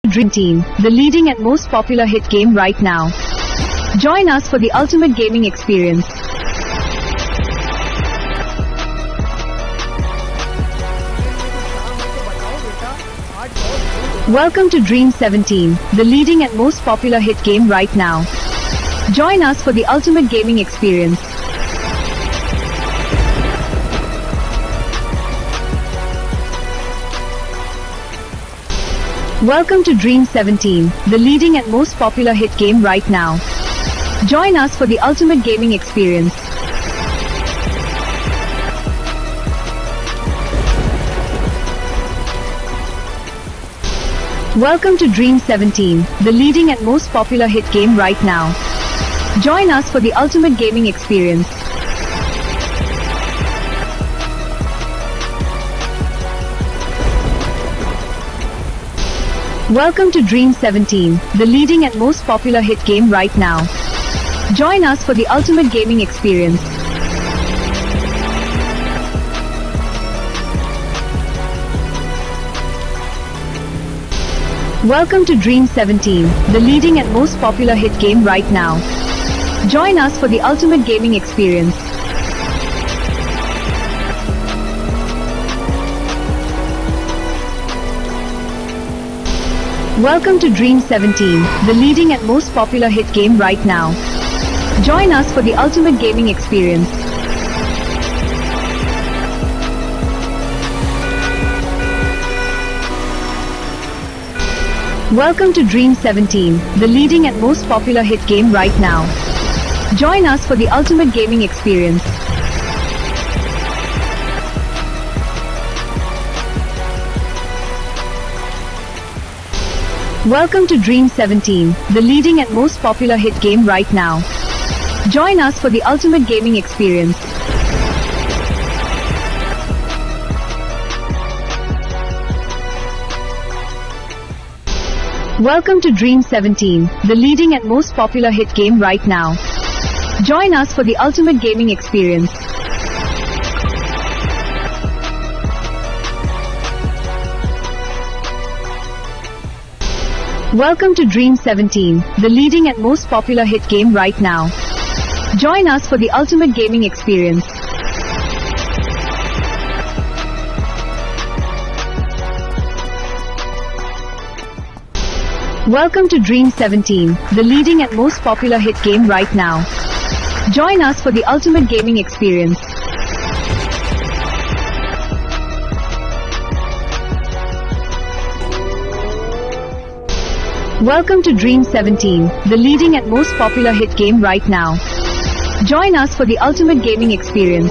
Dream Team, the leading and most popular hit game right now. Join us for the ultimate gaming experience. Welcome to Dream 17, the leading and most popular hit game right now. Join us for the ultimate gaming experience. Welcome to Dream 17, the leading and most popular hit game right now. Join us for the ultimate gaming experience. Welcome to Dream 17, the leading and most popular hit game right now. Join us for the ultimate gaming experience. Welcome to Dream 17, the leading and most popular hit game right now. Join us for the ultimate gaming experience. Welcome to Dream 17, the leading and most popular hit game right now. Join us for the ultimate gaming experience. Welcome to Dream 17, the leading and most popular hit game right now. Join us for the ultimate gaming experience. Welcome to Dream 17, the leading and most popular hit game right now. Join us for the ultimate gaming experience. Welcome to Dream 17, the leading and most popular hit game right now. Join us for the ultimate gaming experience. Welcome to Dream 17, the leading and most popular hit game right now. Join us for the ultimate gaming experience. Welcome to Dream 17, the leading and most popular hit game right now. Join us for the ultimate gaming experience. Welcome to Dream 17, the leading and most popular hit game right now. Join us for the ultimate gaming experience. Welcome to Dream 17, the leading and most popular hit game right now. Join us for the ultimate gaming experience.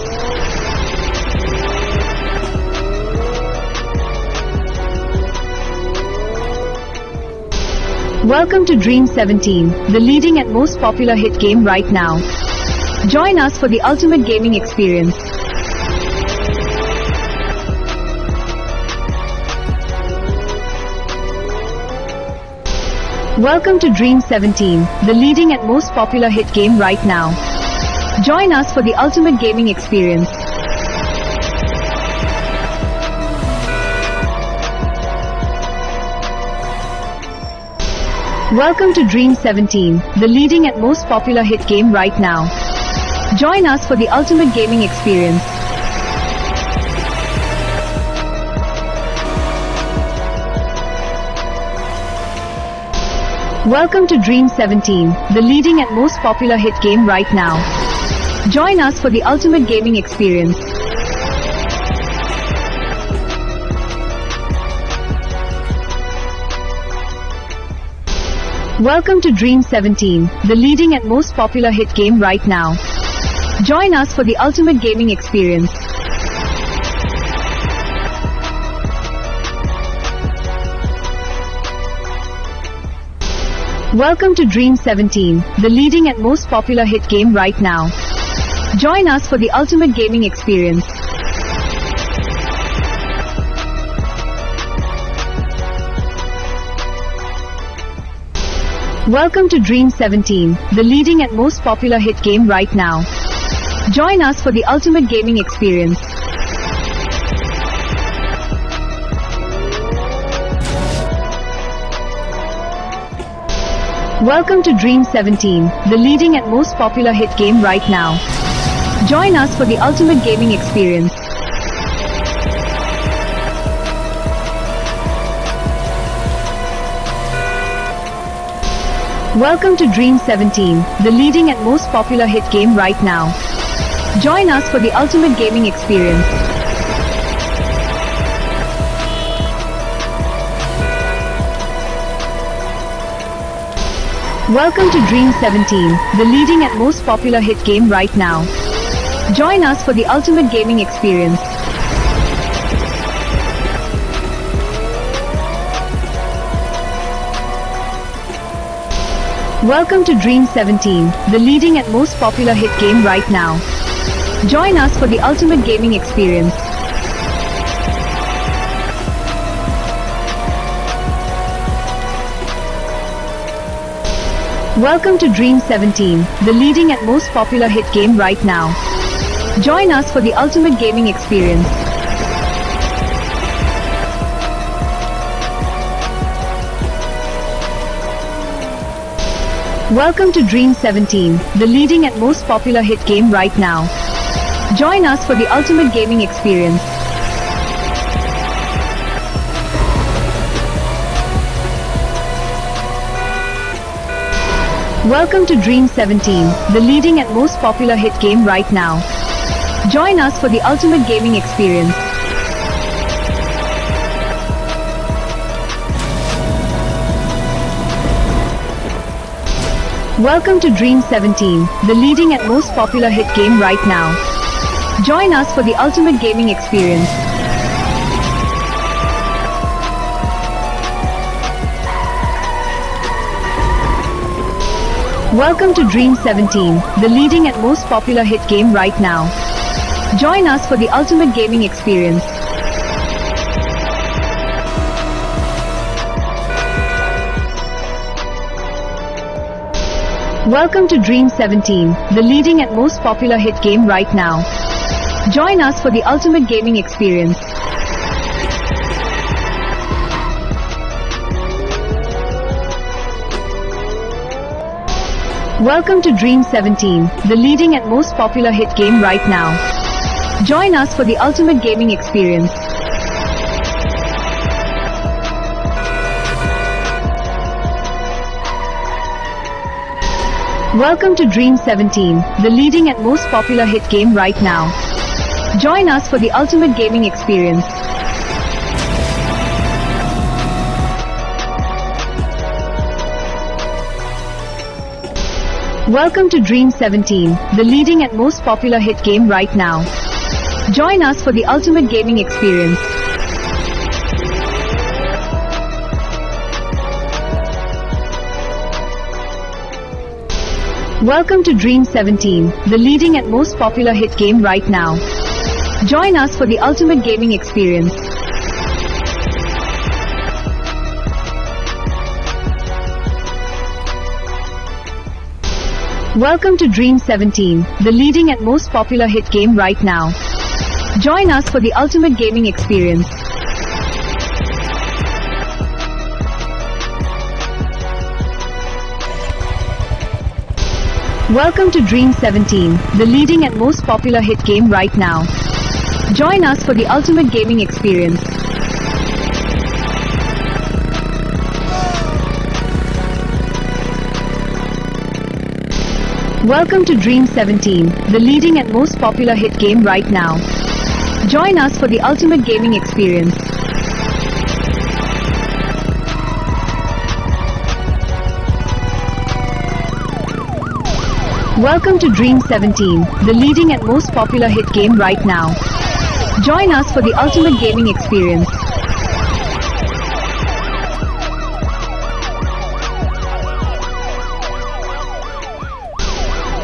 Welcome to Dream 17, the leading and most popular hit game right now. Join us for the ultimate gaming experience. Welcome to Dream 17, the leading and most popular hit game right now. Join us for the ultimate gaming experience. Welcome to Dream 17, the leading and most popular hit game right now. Join us for the ultimate gaming experience. Welcome to Dream 17, the leading and most popular hit game right now. Join us for the ultimate gaming experience. Welcome to Dream 17, the leading and most popular hit game right now. Join us for the ultimate gaming experience. Welcome to Dream 17, the leading and most popular hit game right now. Join us for the ultimate gaming experience. Welcome to Dream 17, the leading and most popular hit game right now. Join us for the ultimate gaming experience. Welcome to Dream 17, the leading and most popular hit game right now. Join us for the ultimate gaming experience. Welcome to Dream 17, the leading and most popular hit game right now. Join us for the ultimate gaming experience. Welcome to Dream 17, the leading and most popular hit game right now. Join us for the ultimate gaming experience. Welcome to Dream 17, the leading and most popular hit game right now. Join us for the ultimate gaming experience. Welcome to Dream 17, the leading and most popular hit game right now. Join us for the ultimate gaming experience. Welcome to Dream 17, the leading and most popular hit game right now. Join us for the ultimate gaming experience. Welcome to Dream 17, the leading and most popular hit game right now. Join us for the ultimate gaming experience. Welcome to Dream 17, the leading and most popular hit game right now. Join us for the ultimate gaming experience. Welcome to Dream 17, the leading and most popular hit game right now. Join us for the ultimate gaming experience. Welcome to Dream 17, the leading and most popular hit game right now. Join us for the ultimate gaming experience. Welcome to Dream 17, the leading and most popular hit game right now. Join us for the ultimate gaming experience. Welcome to Dream 17, the leading and most popular hit game right now. Join us for the ultimate gaming experience. Welcome to Dream 17, the leading and most popular hit game right now. Join us for the ultimate gaming experience. Welcome to Dream 17, the leading and most popular hit game right now. Join us for the ultimate gaming experience. Welcome to Dream 17, the leading and most popular hit game right now. Join us for the ultimate gaming experience. Welcome to Dream 17, the leading and most popular hit game right now. Join us for the ultimate gaming experience. Welcome to Dream 17, the leading and most popular hit game right now. Join us for the ultimate gaming experience. Welcome to Dream 17, the leading and most popular hit game right now. Join us for the ultimate gaming experience.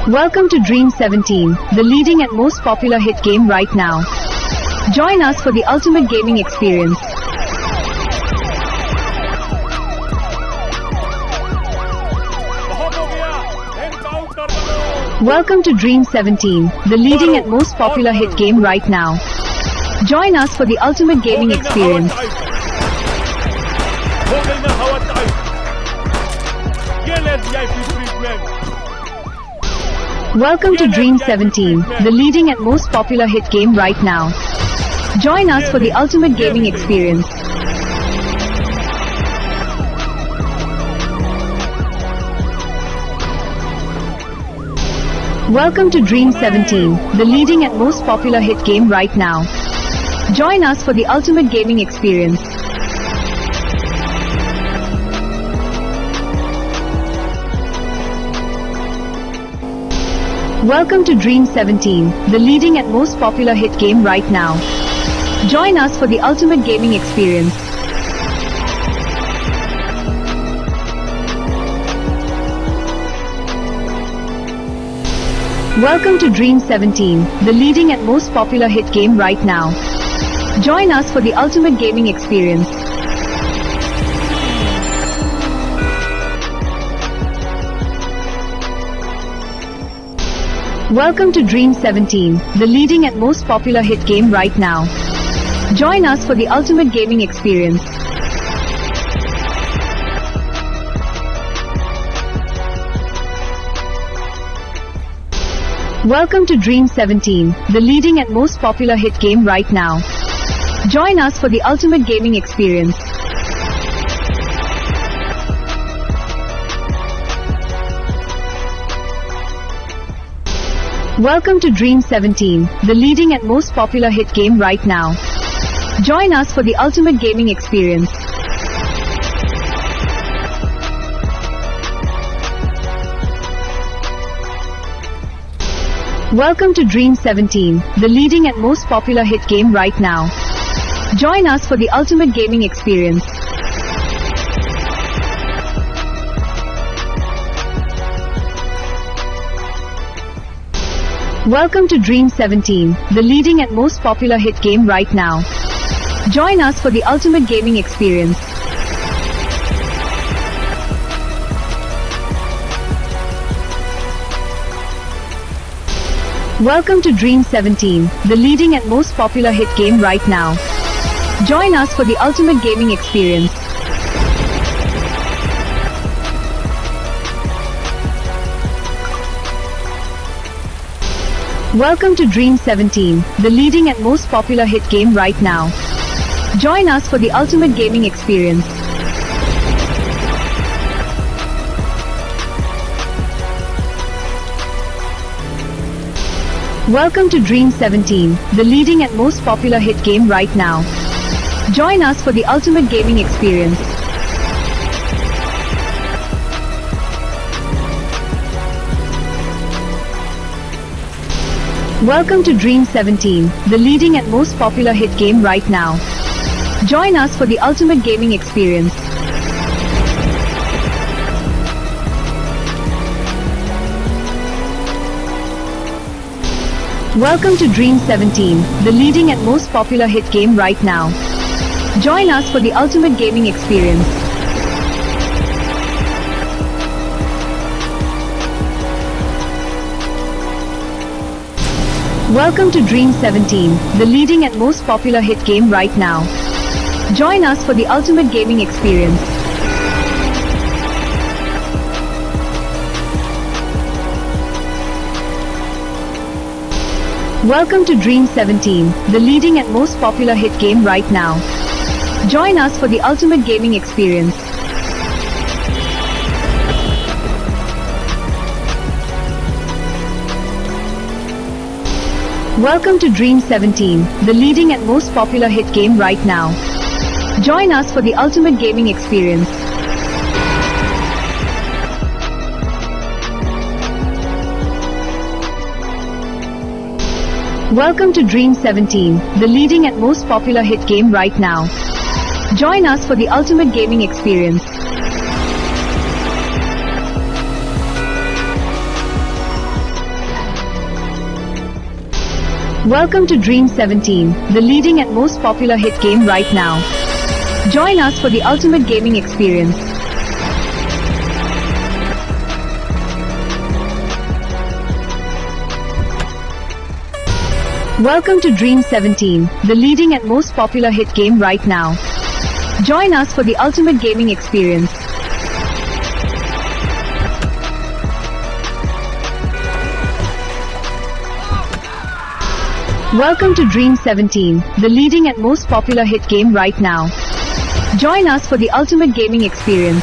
Welcome to Dream 17, the leading and most popular hit game right now. Join us for the ultimate gaming experience. Welcome to Dream 17, the leading and most popular hit game right now. Join us for the ultimate gaming experience. Welcome to Dream 17, the leading and most popular hit game right now. Join us for the ultimate gaming experience. Welcome to Dream 17, the leading and most popular hit game right now. Join us for the ultimate gaming experience. Welcome to Dream 17, the leading and most popular hit game right now. Join us for the ultimate gaming experience. Welcome to Dream 17, the leading and most popular hit game right now. Join us for the ultimate gaming experience. Welcome to Dream 17, the leading and most popular hit game right now. Join us for the ultimate gaming experience. Welcome to Dream 17, the leading and most popular hit game right now. Join us for the ultimate gaming experience. Welcome to Dream 17, the leading and most popular hit game right now. Join us for the ultimate gaming experience. Welcome to Dream 17, the leading and most popular hit game right now. Join us for the ultimate gaming experience. Welcome to Dream 17, the leading and most popular hit game right now. Join us for the ultimate gaming experience. Welcome to Dream 17, the leading and most popular hit game right now. Join us for the ultimate gaming experience. Welcome to Dream 17, the leading and most popular hit game right now. Join us for the ultimate gaming experience. Welcome to Dream 17, the leading and most popular hit game right now. Join us for the ultimate gaming experience. Welcome to Dream 17, the leading and most popular hit game right now. Join us for the ultimate gaming experience. Welcome to Dream 17, the leading and most popular hit game right now. Join us for the ultimate gaming experience. Welcome to Dream 17, the leading and most popular hit game right now. Join us for the ultimate gaming experience. Welcome to Dream 17, the leading and most popular hit game right now. Join us for the ultimate gaming experience. Welcome to Dream 17, the leading and most popular hit game right now. Join us for the ultimate gaming experience. Welcome to Dream 17, the leading and most popular hit game right now. Join us for the ultimate gaming experience. Welcome to Dream 17, the leading and most popular hit game right now. Join us for the ultimate gaming experience. Welcome to Dream 17, the leading and most popular hit game right now. Join us for the ultimate gaming experience. Welcome to Dream 17, the leading and most popular hit game right now. Join us for the ultimate gaming experience.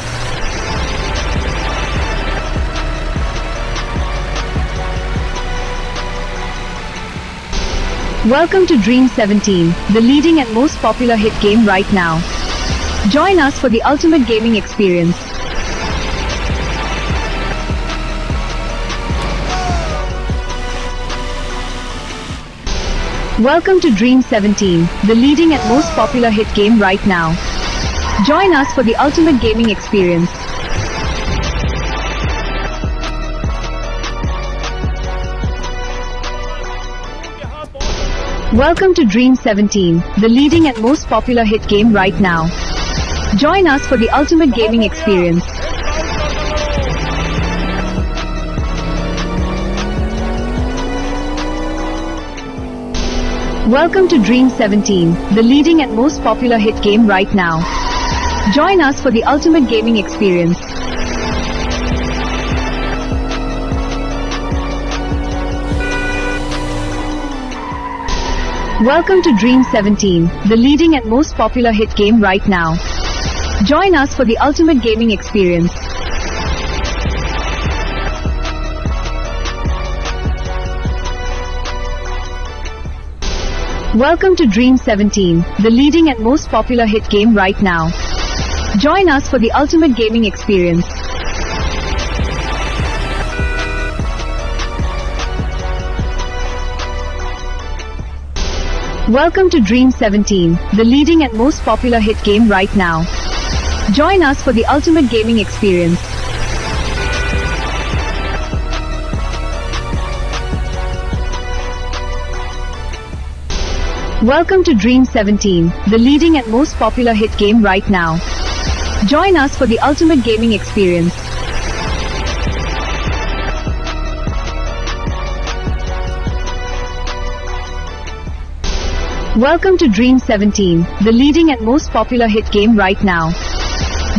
Welcome to Dream 17, the leading and most popular hit game right now. Join us for the ultimate gaming experience. Welcome to Dream 17, the leading and most popular hit game right now. Join us for the ultimate gaming experience. Welcome to Dream 17, the leading and most popular hit game right now. Join us for the ultimate gaming experience. Welcome to Dream 17, the leading and most popular hit game right now. Join us for the ultimate gaming experience. Welcome to Dream 17, the leading and most popular hit game right now. Join us for the ultimate gaming experience. Welcome to Dream 17, the leading and most popular hit game right now. Join us for the ultimate gaming experience. Welcome to Dream 17, the leading and most popular hit game right now. Join us for the ultimate gaming experience. Welcome to Dream 17, the leading and most popular hit game right now. Join us for the ultimate gaming experience. Welcome to Dream 17, the leading and most popular hit game right now.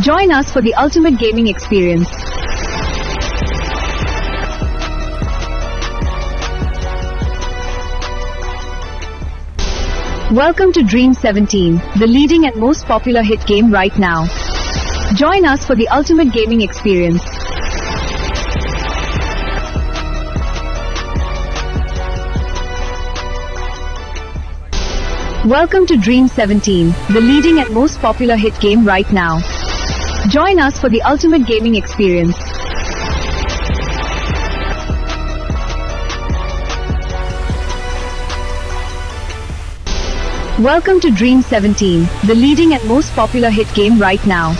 Join us for the ultimate gaming experience. Welcome to Dream 17, the leading and most popular hit game right now. Join us for the ultimate gaming experience. Welcome to Dream 17, the leading and most popular hit game right now. Join us for the ultimate gaming experience. Welcome to Dream 17, the leading and most popular hit game right now.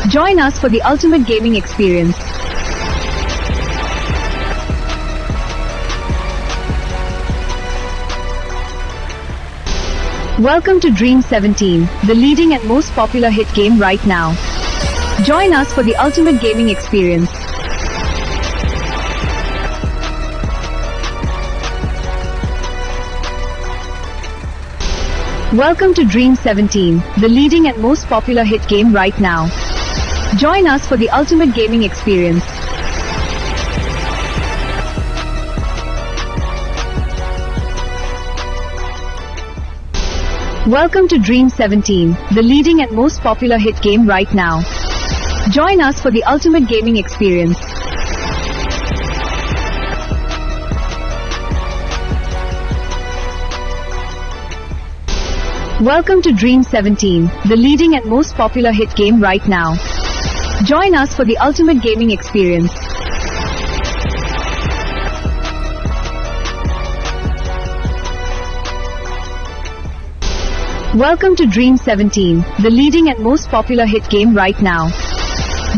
Join us for the ultimate gaming experience. Welcome to Dream 17, the leading and most popular hit game right now. Join us for the ultimate gaming experience. Welcome to Dream 17, the leading and most popular hit game right now. Join us for the ultimate gaming experience. Welcome to Dream 17, the leading and most popular hit game right now. Join us for the ultimate gaming experience. Welcome to Dream 17, the leading and most popular hit game right now. Join us for the ultimate gaming experience. Welcome to Dream 17, the leading and most popular hit game right now.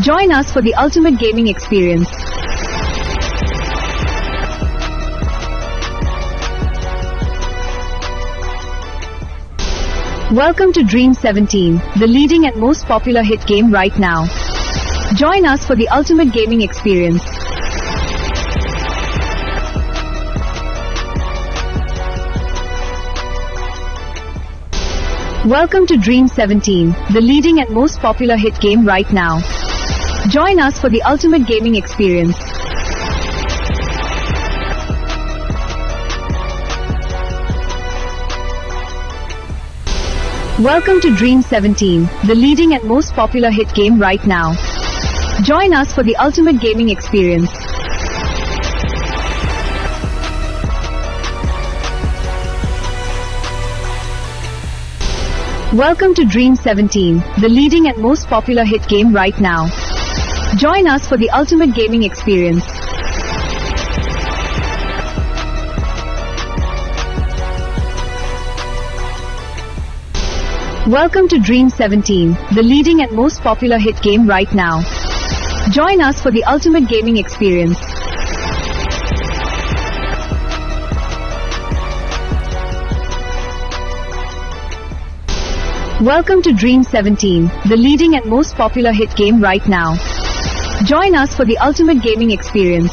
Join us for the ultimate gaming experience. Welcome to Dream 17, the leading and most popular hit game right now. Join us for the ultimate gaming experience. Welcome to Dream 17, the leading and most popular hit game right now. Join us for the ultimate gaming experience. Welcome to Dream 17, the leading and most popular hit game right now. Join us for the ultimate gaming experience. Welcome to Dream 17, the leading and most popular hit game right now. Join us for the ultimate gaming experience. Welcome to Dream 17, the leading and most popular hit game right now. Join us for the ultimate gaming experience. Welcome to Dream 17, the leading and most popular hit game right now. Join us for the ultimate gaming experience.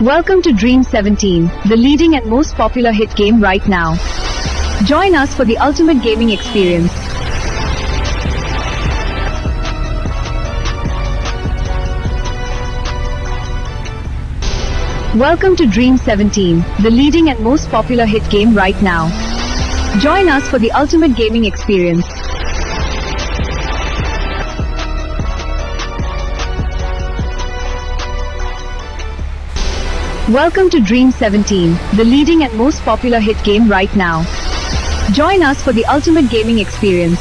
Welcome to Dream 17, the leading and most popular hit game right now. Join us for the ultimate gaming experience. Welcome to Dream 17, the leading and most popular hit game right now. Join us for the ultimate gaming experience. Welcome to Dream 17, the leading and most popular hit game right now. Join us for the ultimate gaming experience.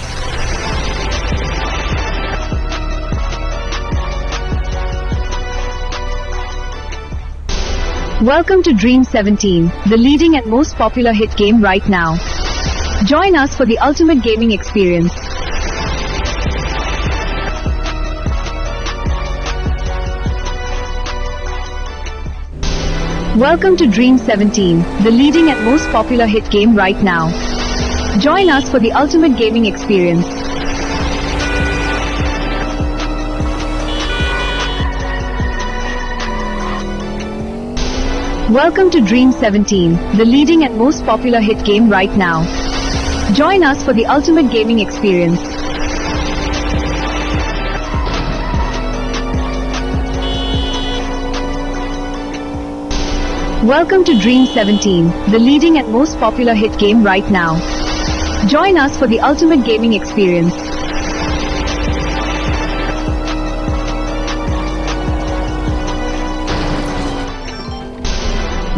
Welcome to Dream 17, the leading and most popular hit game right now. Join us for the ultimate gaming experience. Welcome to Dream 17, the leading and most popular hit game right now. Join us for the ultimate gaming experience. Welcome to Dream 17, the leading and most popular hit game right now. Join us for the ultimate gaming experience. Welcome to Dream 17, the leading and most popular hit game right now. Join us for the ultimate gaming experience.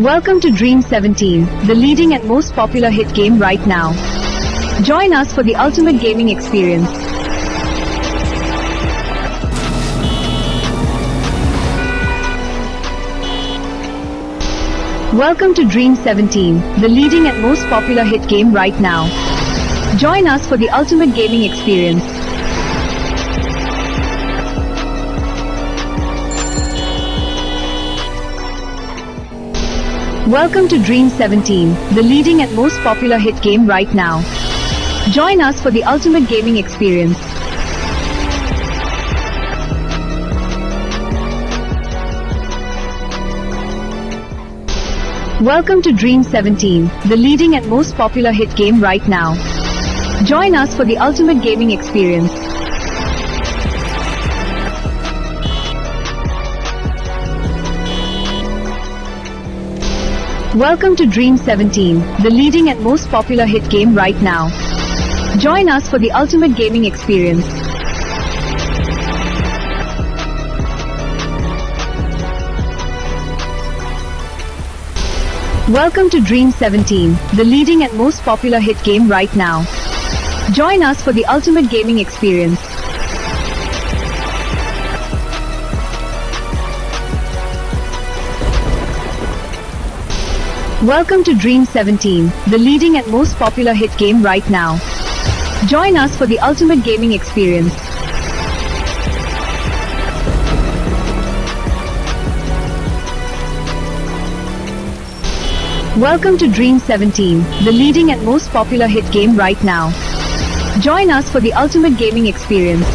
Welcome to Dream 17, the leading and most popular hit game right now. Join us for the ultimate gaming experience. Welcome to Dream 17, the leading and most popular hit game right now. Join us for the ultimate gaming experience. Welcome to Dream 17, the leading and most popular hit game right now. Join us for the ultimate gaming experience. Welcome to Dream 17, the leading and most popular hit game right now. Join us for the ultimate gaming experience. Welcome to Dream 17, the leading and most popular hit game right now. Join us for the ultimate gaming experience. Welcome to Dream 17, the leading and most popular hit game right now. Join us for the ultimate gaming experience. Welcome to Dream 17, the leading and most popular hit game right now. Join us for the ultimate gaming experience. Welcome to Dream 17, the leading and most popular hit game right now. Join us for the ultimate gaming experience.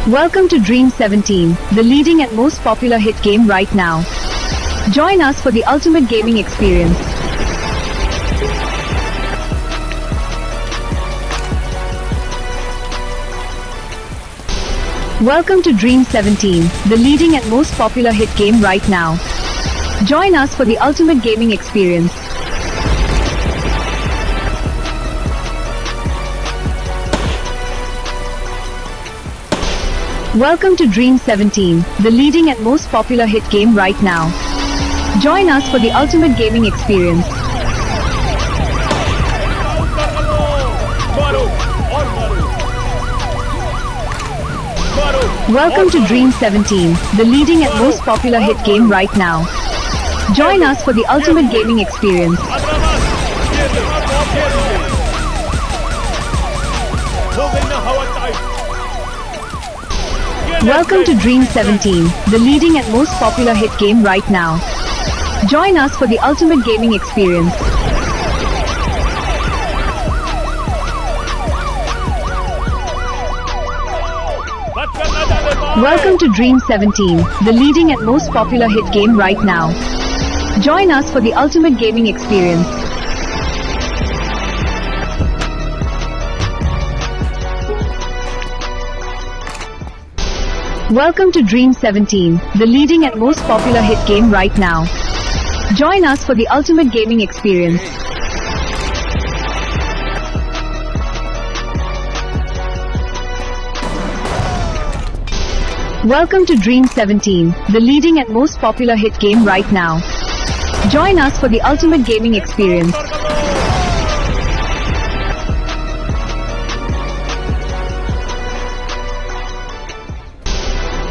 Welcome to Dream 17, the leading and most popular hit game right now. Join us for the ultimate gaming experience. Welcome to Dream 17, the leading and most popular hit game right now. Join us for the ultimate gaming experience. Welcome to Dream 17, the leading and most popular hit game right now. Join us for the ultimate gaming experience. Welcome to Dream 17, the leading and most popular hit game right now. Join us for the ultimate gaming experience. Welcome to Dream 17, the leading and most popular hit game right now. Join us for the ultimate gaming experience. Welcome to Dream 17, the leading and most popular hit game right now. Join us for the ultimate gaming experience. Welcome to Dream 17, the leading and most popular hit game right now. Join us for the ultimate gaming experience. Welcome to Dream 17, the leading and most popular hit game right now. Join us for the ultimate gaming experience.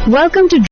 Welcome to